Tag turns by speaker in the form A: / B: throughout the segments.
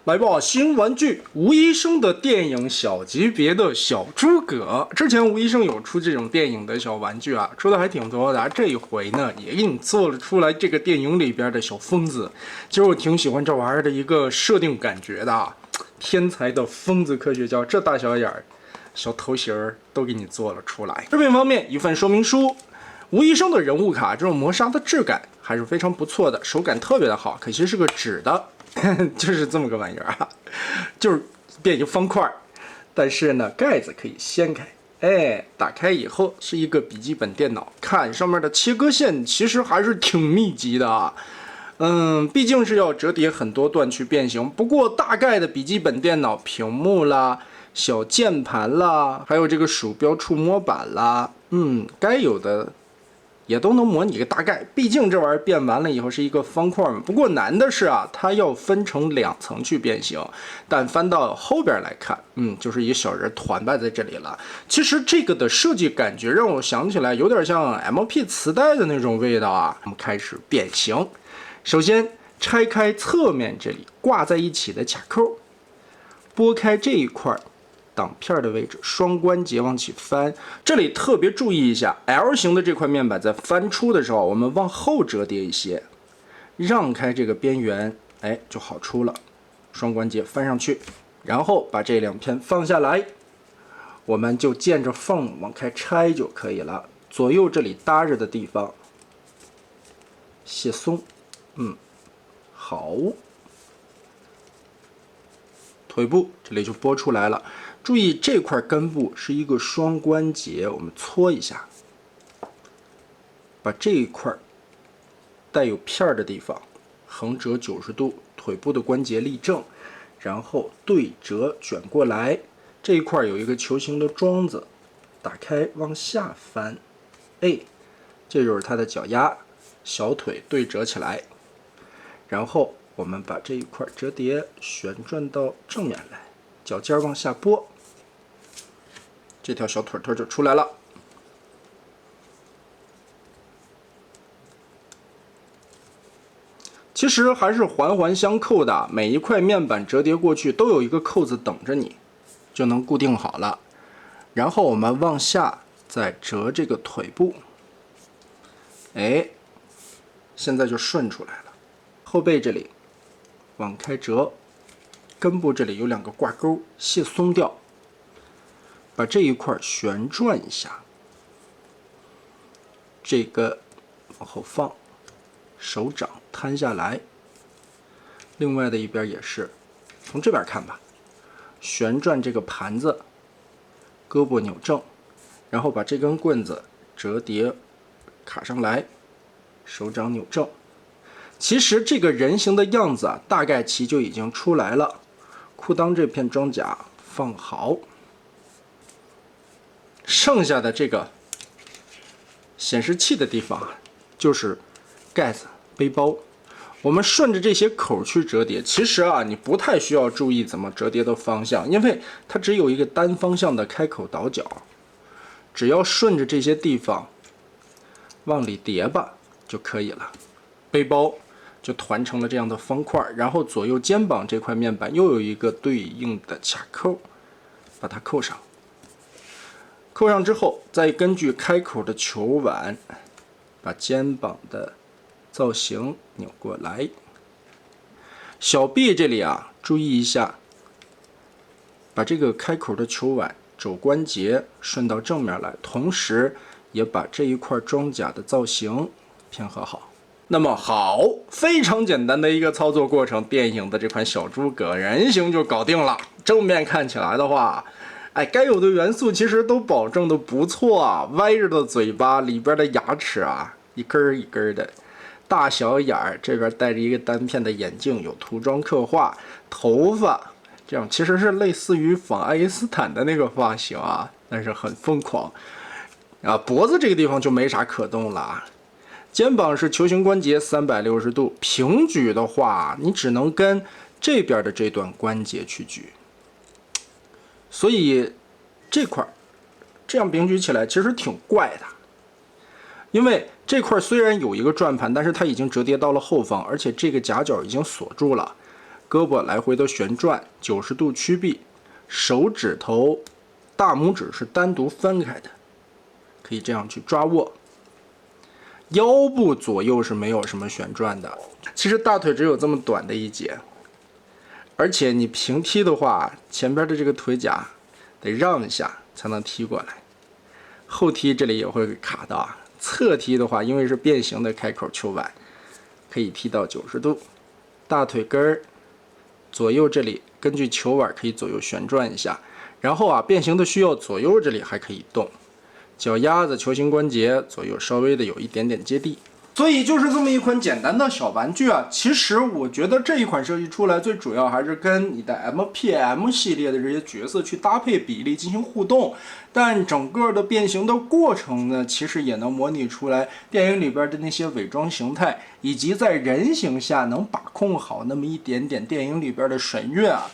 A: 来吧，新玩具吴医生的电影小级别的小诸葛。之前吴医生有出这种电影的小玩具啊，出的还挺多的。这一回呢，也给你做了出来这个电影里边的小疯子。其实我挺喜欢这玩意儿的一个设定感觉的，天才的疯子科学家，这大小眼儿、小头型儿都给你做了出来。视频方面，一份说明书。吴医生的人物卡，这种磨砂的质感还是非常不错的，手感特别的好，可惜是个纸的。就是这么个玩意儿啊，就是变一个方块，但是呢，盖子可以掀开，哎，打开以后是一个笔记本电脑，看上面的切割线其实还是挺密集的啊。毕竟是要折叠很多段去变形，不过大概的笔记本电脑屏幕啦、小键盘啦，还有这个鼠标触摸板啦，该有的也都能模拟个大概，毕竟这玩意儿变完了以后是一个方块嘛。不过难的是啊，它要分成2层去变形，但翻到后边来看，就是一个小人团摆在这里了。其实这个的设计感觉让我想起来有点像 MP 磁带的那种味道啊。我们开始变形，首先拆开侧面这里挂在一起的卡扣，拨开这一块挡片的位置，双关节往起翻。这里特别注意一下 ，L 型的这块面板在翻出的时候，我们往后折叠一些，让开这个边缘，哎，就好出了。双关节翻上去，然后把这2片放下来，我们就见着缝往开拆就可以了。左右这里搭着的地方卸松，好。腿部这里就拨出来了。注意这块根部是一个双关节，我们搓一下，把这一块带有片儿的地方横折90度，腿部的关节立正，然后对折卷过来。这一块有一个球形的桩子，打开往下翻，哎，这就是它的脚丫，小腿对折起来，然后我们把这一块折叠旋转到正面来，脚尖往下拨，这条小腿就出来了。其实还是环环相扣的，每一块面板折叠过去都有一个扣子等着你，就能固定好了。然后我们往下再折这个腿部，哎，现在就顺出来了。后背这里往开折，根部这里有2个挂钩，卸松掉，把这一块旋转一下，这个往后放，手掌摊下来，另外的一边也是，从这边看吧，旋转这个盘子，胳膊扭正，然后把这根棍子折叠卡上来，手掌扭正。其实这个人形的样子啊，大概其就已经出来了。裤裆这片装甲放好，剩下的这个显示器的地方就是盖子、背包。我们顺着这些口去折叠。其实啊，你不太需要注意怎么折叠的方向，因为它只有一个单方向的开口倒角，只要顺着这些地方往里叠吧就可以了。背包就团成了这样的方块，然后左右肩膀这块面板又有一个对应的卡扣，把它扣上。扣上之后，再根据开口的球碗，把肩膀的造型扭过来。小臂这里啊，注意一下，把这个开口的球碗肘关节顺到正面来，同时也把这一块装甲的造型拼合好。那么好，非常简单的一个操作过程，电影的这款小诸葛人形就搞定了。正面看起来的话，该有的元素其实都保证的不错啊，歪着的嘴巴，里边的牙齿啊，一根一根的，大小眼儿，这边戴着一个单片的眼镜，有涂装刻画，头发这样其实是类似于仿爱因斯坦的那个发型啊，但是很疯狂啊。脖子这个地方就没啥可动了啊。肩膀是球形关节360度，平举的话，你只能跟这边的这段关节去举，所以这块这样平举起来其实挺怪的。因为这块虽然有一个转盘，但是它已经折叠到了后方，而且这个夹角已经锁住了。胳膊来回的旋转，90度曲臂，手指头、大拇指是单独分开的，可以这样去抓握。腰部左右是没有什么旋转的，其实大腿只有这么短的一截，而且你平踢的话，前边的这个腿甲得让一下才能踢过来，后踢这里也会卡到啊。侧踢的话，因为是变形的开口球腕，可以踢到90度，大腿根儿左右这里根据球腕可以左右旋转一下，然后啊变形的需要左右这里还可以动。脚丫子、球形关节左右稍微的有一点点接地，所以就是这么一款简单的小玩具啊。其实我觉得这一款设计出来，最主要还是跟你的 MPM 系列的这些角色去搭配比例进行互动，但整个的变形的过程呢，其实也能模拟出来电影里边的那些伪装形态，以及在人形下能把控好那么一点点电影里边的神韵啊。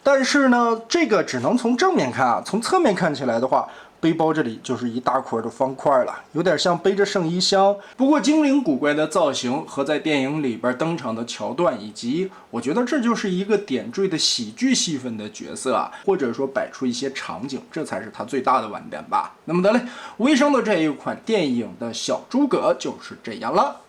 A: 但是呢，这个只能从正面看啊，从侧面看起来的话，背包这里就是一大块的方块了，有点像背着圣衣箱。不过精灵古怪的造型和在电影里边登场的桥段，以及我觉得这就是一个点缀的喜剧戏份的角色啊，或者说摆出一些场景，这才是它最大的玩点吧。那么得嘞，无医生的这一款电影的小诸葛就是这样了。